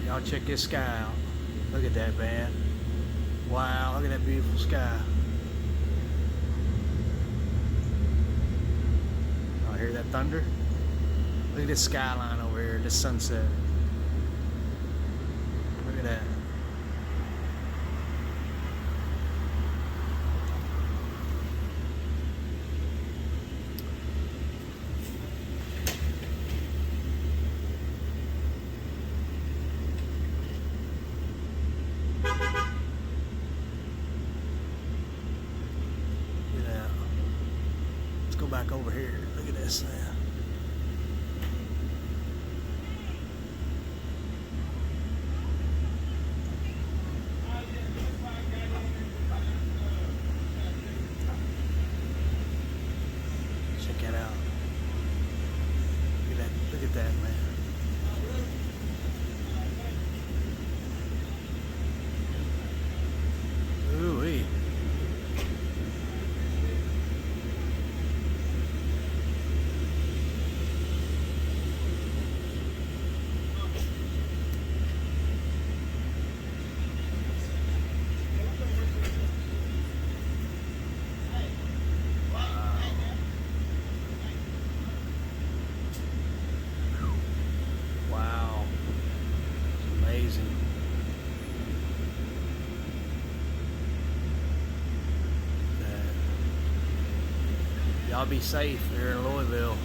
Y'all check this sky out. Look at that, man. Wow, look at that beautiful sky. Oh, hear that thunder? Look at this skyline over here, this sunset. Look at that. Let's go back over here. Look at this, man. Check it out. Look at that. Look at that, man. Ooh-wee. Wow. It's amazing. Y'all be safe here in Louisville.